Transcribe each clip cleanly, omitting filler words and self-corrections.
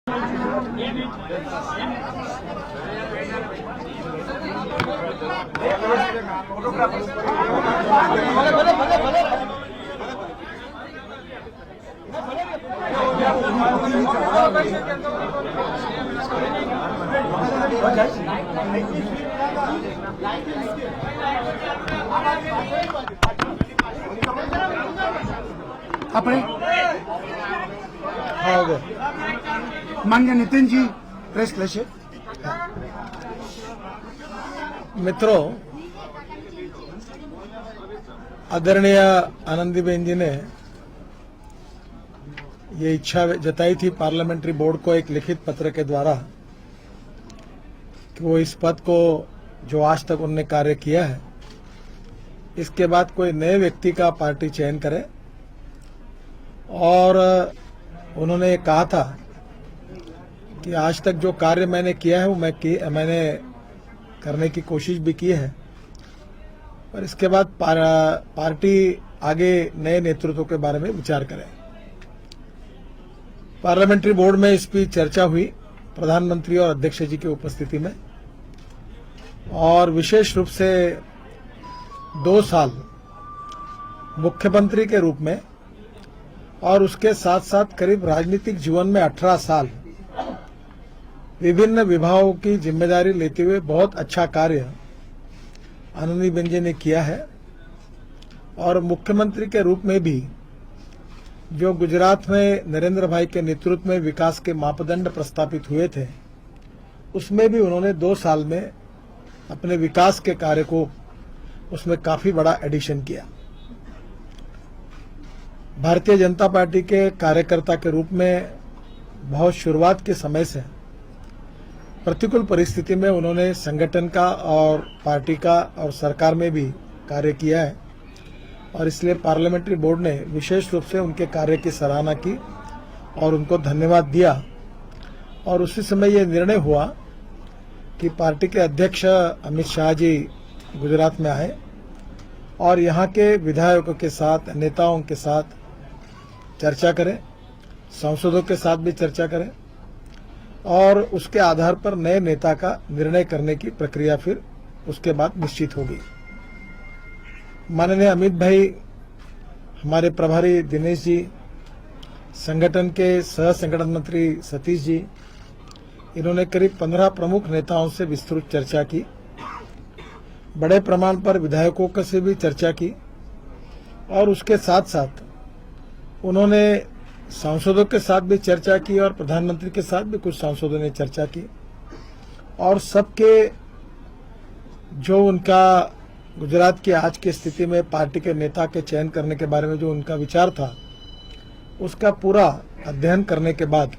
अपने माननीय नितिन जी प्रेस लेशे। मित्रों, आदरणीय आनंदीबेन जी ने ये इच्छा जताई थी पार्लियामेंट्री बोर्ड को एक लिखित पत्र के द्वारा कि वो इस पद को जो आज तक उन्होंने कार्य किया है इसके बाद कोई नए व्यक्ति का पार्टी चयन करे। और उन्होंने ये कहा था कि आज तक जो कार्य मैंने किया है वो मैंने करने की कोशिश भी की है, और इसके बाद पार्टी आगे नए नेतृत्व के बारे में विचार करे। पार्लियामेंट्री बोर्ड में इस पर चर्चा हुई प्रधानमंत्री और अध्यक्ष जी की उपस्थिति में, और विशेष रूप से 2 साल मुख्यमंत्री के रूप में और उसके साथ साथ करीब राजनीतिक जीवन में 18 साल विभिन्न विभागों की जिम्मेदारी लेते हुए बहुत अच्छा कार्य आनंदीबेन जी ने किया है। और मुख्यमंत्री के रूप में भी जो गुजरात में नरेंद्र भाई के नेतृत्व में विकास के मापदंड प्रस्तापित हुए थे उसमें भी उन्होंने 2 साल में अपने विकास के कार्य को उसमें काफी बड़ा एडिशन किया। भारतीय जनता पार्टी के कार्यकर्ता के रूप में बहुत शुरुआत के समय से प्रतिकूल परिस्थिति में उन्होंने संगठन का और पार्टी का और सरकार में भी कार्य किया है, और इसलिए पार्लियामेंट्री बोर्ड ने विशेष रूप से उनके कार्य की सराहना की और उनको धन्यवाद दिया। और उसी समय ये निर्णय हुआ कि पार्टी के अध्यक्ष अमित शाह जी गुजरात में आए और यहाँ के विधायकों के साथ, नेताओं के साथ चर्चा करें, सांसदों के साथ भी चर्चा करें, और उसके आधार पर नए नेता का निर्णय करने की प्रक्रिया फिर उसके बाद निश्चित होगी। माननीय अमित भाई, हमारे प्रभारी दिनेश जी, संगठन के सह संगठन मंत्री सतीश जी, इन्होंने करीब 15 प्रमुख नेताओं से विस्तृत चर्चा की, बड़े प्रमाण पर विधायकों से भी चर्चा की, और उसके साथ साथ उन्होंने सांसदों के साथ भी चर्चा की और प्रधानमंत्री के साथ भी कुछ सांसदों ने चर्चा की, और सबके जो उनका गुजरात की आज की स्थिति में पार्टी के नेता के चयन करने के बारे में जो उनका विचार था उसका पूरा अध्ययन करने के बाद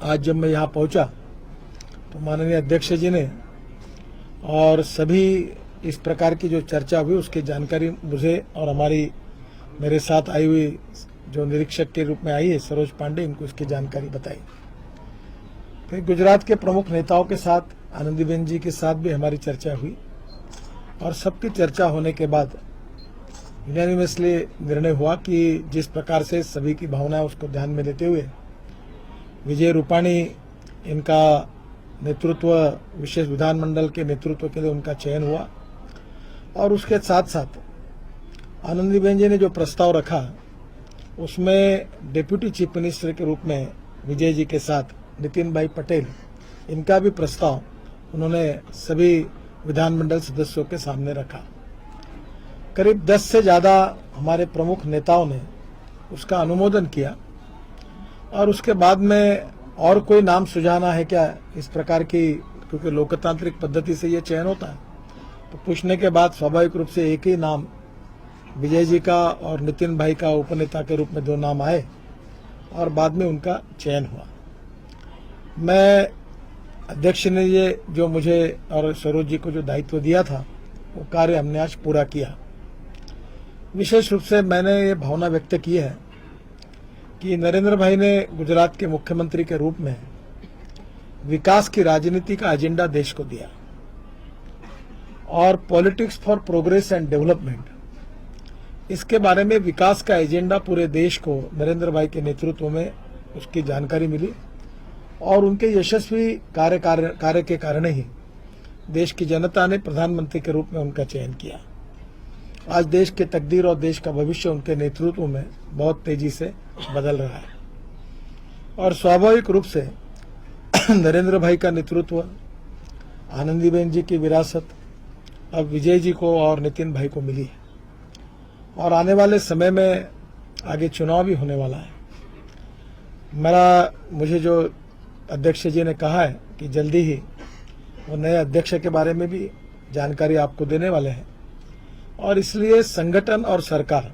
आज जब मैं यहाँ पहुँचा तो माननीय अध्यक्ष जी ने और सभी इस प्रकार की जो चर्चा हुई उसकी जानकारी मुझे और मेरे साथ आई हुई जो निरीक्षक के रूप में आई है सरोज पांडे, इनको इसकी जानकारी बताई। फिर गुजरात के प्रमुख नेताओं के साथ, आनंदीबेन जी के साथ भी हमारी चर्चा हुई, और सबकी चर्चा होने के बाद यूनानिमसली निर्णय हुआ कि जिस प्रकार से सभी की भावना है उसको ध्यान में लेते हुए विजय रूपाणी, इनका नेतृत्व विशेष विधानमंडल के नेतृत्व के लिए उनका चयन हुआ। और उसके साथ साथ आनंदीबेन जी ने जो प्रस्ताव रखा उसमें डिप्यूटी चीफ मिनिस्टर के रूप में विजय जी के साथ नितिन भाई पटेल, इनका भी प्रस्ताव उन्होंने सभी विधानमंडल सदस्यों के सामने रखा। करीब 10 से ज़्यादा हमारे प्रमुख नेताओं ने उसका अनुमोदन किया, और उसके बाद में और कोई नाम सुझाना है क्या इस प्रकार की, क्योंकि लोकतांत्रिक पद्धति से ये चयन होता है, तो पूछने के बाद स्वाभाविक रूप से एक ही नाम विजय जी का और नितिन भाई का उपनेता के रूप में 2 नाम आए, और बाद में उनका चयन हुआ। मैं अध्यक्ष ने ये जो मुझे और सरोज जी को जो दायित्व दिया था वो कार्य हमने आज पूरा किया। विशेष रूप से मैंने ये भावना व्यक्त की है कि नरेंद्र भाई ने गुजरात के मुख्यमंत्री के रूप में विकास की राजनीति का एजेंडा देश को दिया, और politics for progress and development, इसके बारे में विकास का एजेंडा पूरे देश को नरेंद्र भाई के नेतृत्व में उसकी जानकारी मिली, और उनके यशस्वी कार्य के कारण ही देश की जनता ने प्रधानमंत्री के रूप में उनका चयन किया। आज देश के तकदीर और देश का भविष्य उनके नेतृत्व में बहुत तेजी से बदल रहा है और स्वाभाविक रूप से नरेंद्र भाई का नेतृत्व, आनंदीबेन जी की विरासत अब विजय जी को और नितिन भाई को मिली है और आने वाले समय में आगे चुनाव भी होने वाला है। मुझे जो अध्यक्ष जी ने कहा है कि जल्दी ही वो नए अध्यक्ष के बारे में भी जानकारी आपको देने वाले हैं और इसलिए संगठन और सरकार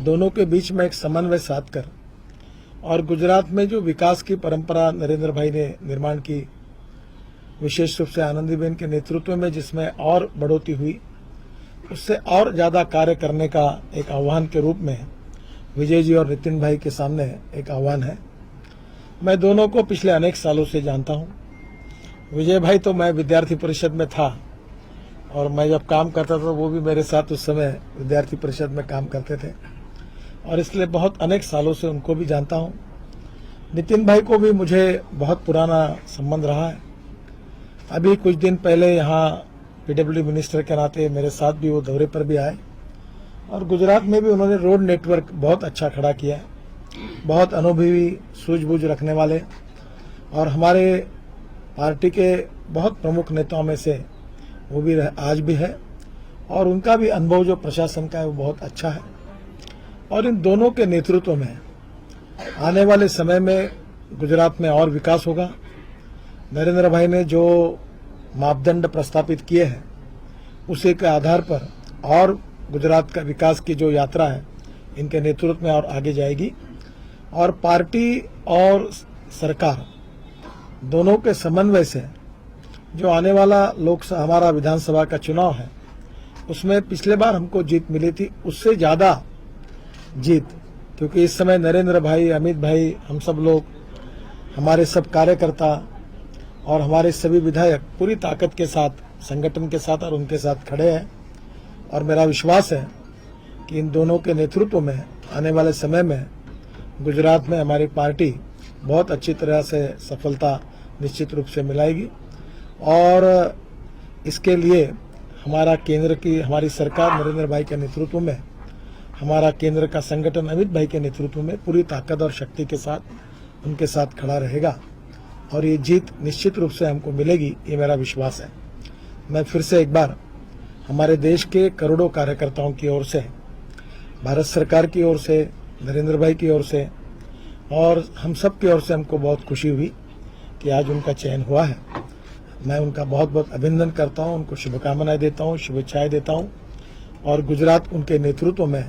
दोनों के बीच में एक समन्वय साध कर और गुजरात में जो विकास की परंपरा नरेंद्र भाई ने निर्माण की, विशेष रूप से आनंदीबेन के नेतृत्व में जिसमें और बढ़ोतरी हुई, उससे और ज्यादा कार्य करने का एक आह्वान के रूप में विजय जी और नितिन भाई के सामने एक आह्वान है। मैं दोनों को पिछले अनेक सालों से जानता हूं। विजय भाई तो मैं विद्यार्थी परिषद में था और मैं जब काम करता था वो भी मेरे साथ उस समय विद्यार्थी परिषद में काम करते थे और इसलिए बहुत अनेक सालों से उनको भी जानता हूं। नितिन भाई को भी मुझे बहुत पुराना संबंध रहा है। अभी कुछ दिन पहले यहाँ पीडब्ल्यूडी मिनिस्टर के नाते मेरे साथ भी वो दौरे पर भी आए और गुजरात में भी उन्होंने रोड नेटवर्क बहुत अच्छा खड़ा किया है। बहुत अनुभवी, सूझबूझ रखने वाले और हमारे पार्टी के बहुत प्रमुख नेताओं में से वो भी आज भी है और उनका भी अनुभव जो प्रशासन का है वो बहुत अच्छा है और इन दोनों के नेतृत्व में आने वाले समय में गुजरात में और विकास होगा। नरेंद्र भाई ने जो मापदंड प्रस्तापित किए हैं उसी के आधार पर और गुजरात का विकास की जो यात्रा है इनके नेतृत्व में और आगे जाएगी और पार्टी और सरकार दोनों के समन्वय से जो आने वाला हमारा विधानसभा का चुनाव है उसमें पिछले बार हमको जीत मिली थी, उससे ज्यादा जीत, क्योंकि इस समय नरेंद्र भाई, अमित भाई, हम सब लोग, हमारे सब कार्यकर्ता और हमारे सभी विधायक पूरी ताकत के साथ संगठन के साथ और उनके साथ खड़े हैं और मेरा विश्वास है कि इन दोनों के नेतृत्व में आने वाले समय में गुजरात में हमारी पार्टी बहुत अच्छी तरह से सफलता निश्चित रूप से मिलाएगी और इसके लिए हमारी सरकार नरेंद्र भाई के नेतृत्व में, हमारा केंद्र का संगठन अमित भाई के नेतृत्व में पूरी ताकत और शक्ति के साथ उनके साथ खड़ा रहेगा और ये जीत निश्चित रूप से हमको मिलेगी, ये मेरा विश्वास है। मैं फिर से एक बार हमारे देश के करोड़ों कार्यकर्ताओं की ओर से, भारत सरकार की ओर से, नरेंद्र भाई की ओर से और हम सब की ओर से हमको बहुत खुशी हुई कि आज उनका चयन हुआ है। मैं उनका बहुत बहुत अभिनंदन करता हूं, उनको शुभकामनाएं देता हूं, शुभेच्छाएं देता हूं और गुजरात उनके नेतृत्व में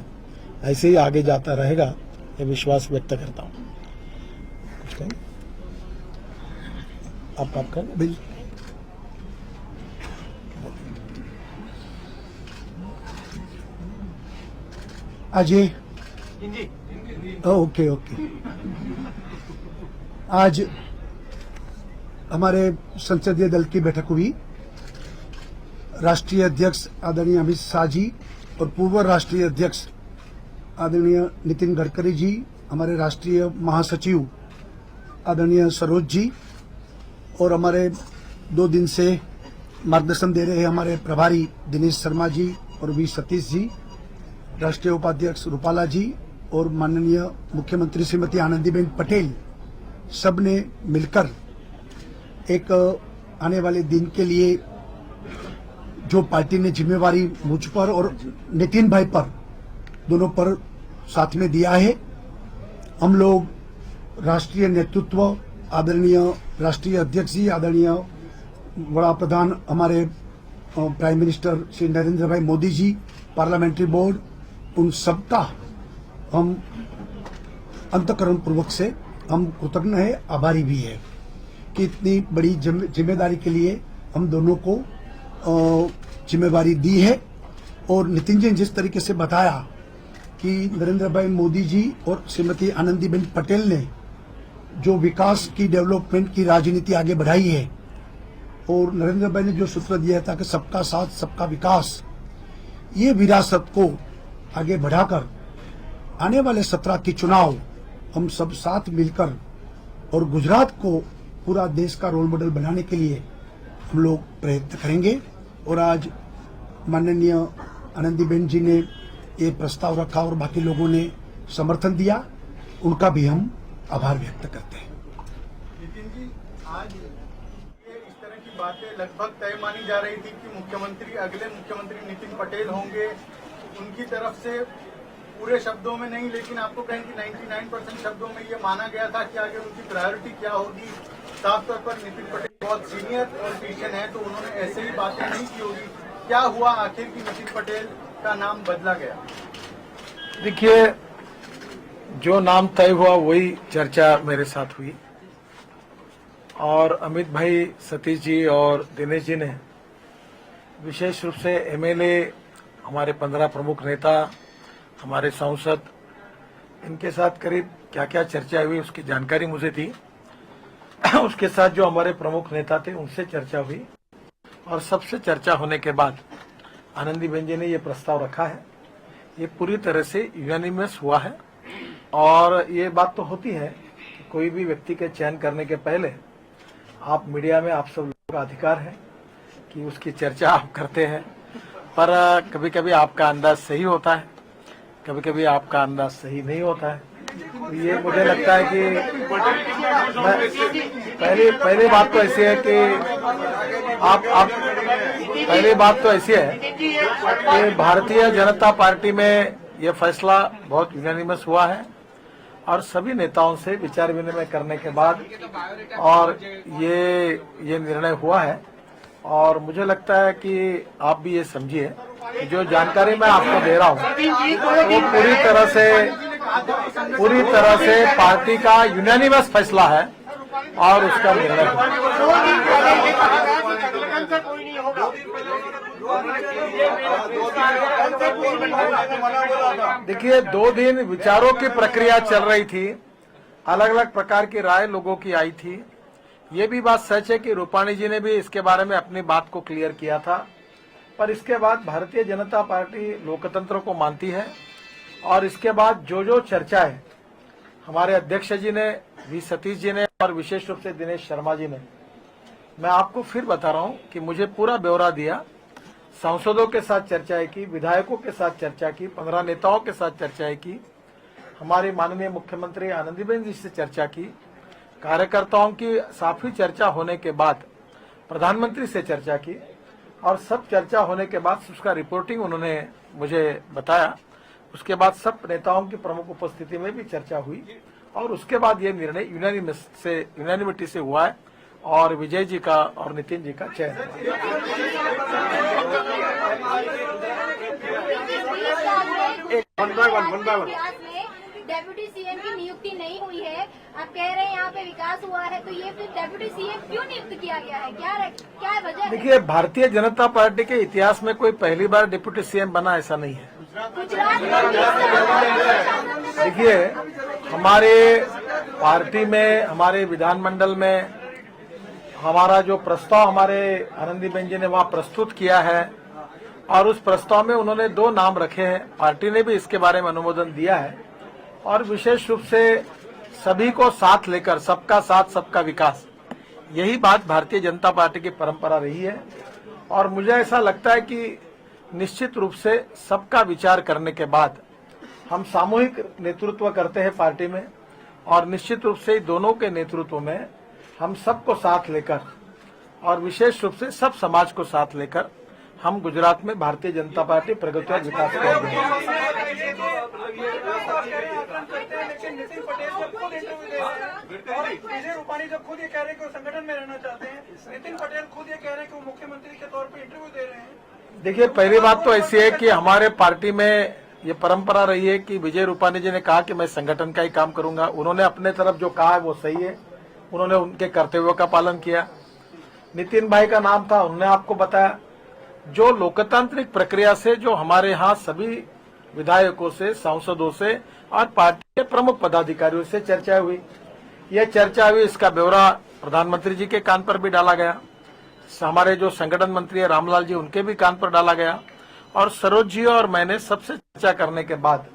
ऐसे ही आगे जाता रहेगा, ये विश्वास व्यक्त करता हूं। आप बिल अजय, ओके। आज हमारे संसदीय दल की बैठक हुई। राष्ट्रीय अध्यक्ष आदरणीय अमित शाह जी और पूर्व राष्ट्रीय अध्यक्ष आदरणीय नितिन गडकरी जी, हमारे राष्ट्रीय महासचिव आदरणीय सरोज जी और हमारे 2 दिन से मार्गदर्शन दे रहे हैं हमारे प्रभारी दिनेश शर्मा जी और वी सतीश जी, राष्ट्रीय उपाध्यक्ष रूपाला जी और माननीय मुख्यमंत्री श्रीमती आनंदीबेन पटेल, सब ने मिलकर एक आने वाले दिन के लिए जो पार्टी ने जिम्मेवारी मुझ पर और नितिन भाई पर, दोनों पर साथ में दिया है। हम लोग राष्ट्रीय नेतृत्व, आदरणीय राष्ट्रीय अध्यक्ष जी, आदरणीय बड़ा प्रधान हमारे प्राइम मिनिस्टर श्री नरेंद्र भाई मोदी जी, पार्लियामेंट्री बोर्ड, उन सबका हम अंतःकरण पूर्वक से हम कृतज्ञ है, आभारी भी है कि इतनी बड़ी जिम्मेदारी के लिए हम दोनों को जिम्मेवारी दी है। और नितिन जी ने जिस तरीके से बताया कि नरेंद्र भाई मोदी जी और श्रीमती आनंदीबेन पटेल ने जो विकास की, डेवलपमेंट की राजनीति आगे बढ़ाई है और नरेंद्र भाई ने जो सूत्र दिया था कि सबका साथ सबका विकास, ये विरासत को आगे बढ़ाकर आने वाले 17 के चुनाव हम सब साथ मिलकर और गुजरात को पूरा देश का रोल मॉडल बनाने के लिए हम लोग प्रयत्न करेंगे। और आज माननीय आनंदीबेन जी ने ये प्रस्ताव रखा और बाकी लोगों ने समर्थन दिया, उनका भी हम आभार व्यक्त करते हैं। नितिन जी, आज ये इस तरह की बातें लगभग तय मानी जा रही थी कि अगले मुख्यमंत्री नितिन पटेल होंगे। उनकी तरफ से पूरे शब्दों में नहीं, लेकिन आपको कहें कि 99% शब्दों में ये माना गया था कि आगे उनकी प्रायोरिटी क्या होगी। साफ तौर पर नितिन पटेल बहुत सीनियर पॉलिटिशियन है, तो उन्होंने ऐसे ही बातें नहीं की होगी। क्या हुआ आखिर कि नितिन पटेल का नाम बदला गया? देखिए, जो नाम तय हुआ वही चर्चा मेरे साथ हुई और अमित भाई, सतीश जी और दिनेश जी ने विशेष रूप से एमएलए, हमारे 15 प्रमुख नेता, हमारे सांसद, इनके साथ करीब क्या क्या चर्चा हुई उसकी जानकारी मुझे थी। उसके साथ जो हमारे प्रमुख नेता थे उनसे चर्चा हुई और सबसे चर्चा होने के बाद आनंदीबेन जी ने ये प्रस्ताव रखा है। ये पूरी तरह से यूनानिमस हुआ है और ये बात तो होती है कि कोई भी व्यक्ति के चयन करने के पहले आप मीडिया में, आप सब लोगों का अधिकार है कि उसकी चर्चा आप करते हैं, पर कभी कभी आपका अंदाज सही होता है, कभी कभी आपका अंदाज सही नहीं होता है। तो ये मुझे लगता है कि पहली बात तो ऐसी है कि आप पहली बात तो ऐसी है कि भारतीय जनता पार्टी में ये फैसला बहुत यूनानिमस हुआ है और सभी नेताओं से विचार विनिमय करने के बाद और ये निर्णय हुआ है। और मुझे लगता है कि आप भी ये समझिए कि जो जानकारी मैं आपको दे रहा हूँ वो पूरी तरह से पार्टी का यूनानिमस फैसला है और उसका निर्णय देखिए, 2 दिन विचारों की प्रक्रिया चल रही थी, अलग अलग प्रकार की राय लोगों की आई थी। ये भी बात सच है कि रूपाणी जी ने भी इसके बारे में अपनी बात को क्लियर किया था, पर इसके बाद भारतीय जनता पार्टी लोकतंत्र को मानती है और इसके बाद जो चर्चा है हमारे अध्यक्ष जी ने, वी सतीश जी ने और विशेष रूप से दिनेश शर्मा जी ने, मैं आपको फिर बता रहा हूं कि मुझे पूरा ब्यौरा दिया। सांसदों के साथ चर्चाएं की, विधायकों के साथ चर्चा की, 15 नेताओं के साथ चर्चाएं की, हमारे माननीय मुख्यमंत्री आनंदीबेन जी से चर्चा की, कार्यकर्ताओं की साफी चर्चा होने के बाद प्रधानमंत्री से चर्चा की और सब चर्चा होने के बाद उसका रिपोर्टिंग उन्होंने मुझे बताया। उसके बाद सब नेताओं की प्रमुख उपस्थिति में भी चर्चा हुई और उसके बाद ये निर्णय यूनानिमिटी से हुआ है और विजय जी का और नितिन जी का चयन डेप्यूटी सीएम की नियुक्ति नहीं हुई है। आप कह रहे हैं यहाँ पे विकास हुआ है, तो ये फिर डेप्यूटी सीएम क्यों नियुक्त किया गया है? क्या वजह है? देखिए, भारतीय जनता पार्टी के इतिहास में कोई पहली बार डिप्टी सीएम बना ऐसा नहीं है। देखिए, हमारे पार्टी में, हमारे विधानमंडल में हमारा जो प्रस्ताव हमारे आनंदीबेन जी ने वहाँ प्रस्तुत किया है और उस प्रस्ताव में उन्होंने 2 नाम रखे हैं। पार्टी ने भी इसके बारे में अनुमोदन दिया है और विशेष रूप से सभी को साथ लेकर, सबका साथ सबका विकास, यही बात भारतीय जनता पार्टी की परंपरा रही है। और मुझे ऐसा लगता है कि निश्चित रूप से सबका विचार करने के बाद हम सामूहिक नेतृत्व करते हैं पार्टी में और निश्चित रूप से दोनों के नेतृत्व में हम सबको साथ लेकर और विशेष रूप से सब समाज को साथ लेकर हम गुजरात में भारतीय जनता पार्टी प्रगति और विकास करेंगे। विजय रूपाणी जब खुद ये कह रहे हैं कि वो संगठन में रहना चाहते हैं, नितिन पटेल खुद ये कह रहे हैं कि वो मुख्यमंत्री के तौर पर इंटरव्यू दे रहे हैं। देखिए, पहली बात तो ऐसी है कि हमारे पार्टी में ये परंपरा रही है कि विजय रूपाणी जी ने कहा कि मैं संगठन का ही काम करूंगा। उन्होंने अपने तरफ जो कहा है वो सही है, उन्होंने उनके कर्तव्यों का पालन किया। नितिन भाई का नाम था, उन्होंने आपको बताया। जो लोकतांत्रिक प्रक्रिया से जो हमारे यहाँ सभी विधायकों से, सांसदों से और पार्टी के प्रमुख पदाधिकारियों से चर्चा हुई, यह चर्चा हुई, इसका ब्यौरा प्रधानमंत्री जी के कान पर भी डाला गया, हमारे जो संगठन मंत्री है रामलाल जी, उनके भी कान पर डाला गया और सरोज जी और मैंने सबसे चर्चा करने के बाद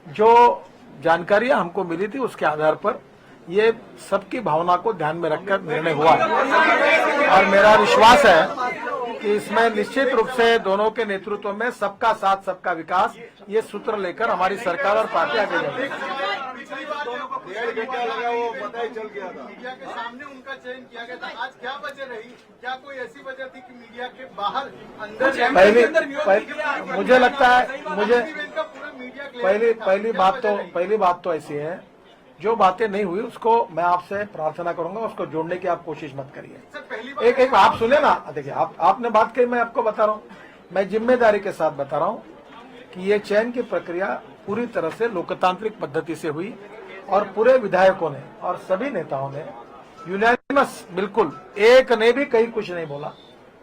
जो जानकारियां हमको मिली थी उसके आधार पर ये सबकी भावना को ध्यान में रखकर निर्णय हुआ है और मेरा विश्वास है कि इसमें निश्चित रूप से दोनों के नेतृत्व में सबका साथ सबका विकास ये सूत्र लेकर हमारी सरकार और पार्टी आगे जाएगी। मीडिया के सामने उनका चयन किया गया था, आज क्या वजह रही? क्या कोई ऐसी वजह थी कि मीडिया के बाहर अंदर मुझे लगता है मीडिया पहली बात तो ऐसी है, जो बातें नहीं हुई उसको मैं आपसे प्रार्थना करूंगा, उसको जोड़ने की आप कोशिश मत करिए। एक आप सुने ना, देखिए आपने बात कही, मैं आपको बता रहा हूँ, मैं जिम्मेदारी के साथ बता रहा हूँ कि ये चयन की प्रक्रिया पूरी तरह से लोकतांत्रिक पद्धति से हुई और पूरे विधायकों ने और सभी नेताओं ने यूनानिमस, बिल्कुल एक ने भी कहीं कुछ नहीं बोला,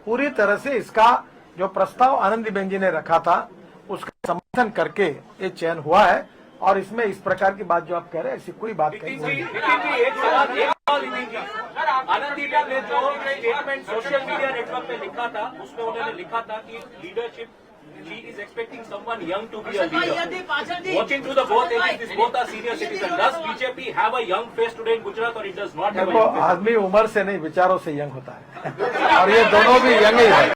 पूरी तरह से इसका जो प्रस्ताव आनंदीबेन जी ने रखा था उसका समर्थन करके ये चयन हुआ है। और इसमें इस प्रकार की बात जो आप कह रहे हैं ऐसी कोई बात कहीं नहीं है। आनंदीबेन ने जो स्टेटमेंट सोशल मीडिया नेटवर्क पे लिखा था, उसमें उन्होंने लिखा था कि leadership, she is expecting someone young to be a leader. Watching through the both ages, these both are senior citizens. Does BJP have a young face today in Gujarat or it does not have a देखो, young face? आदमी उम्र से नहीं विचारों से young होता है और ये दोनों भी यंग ही है।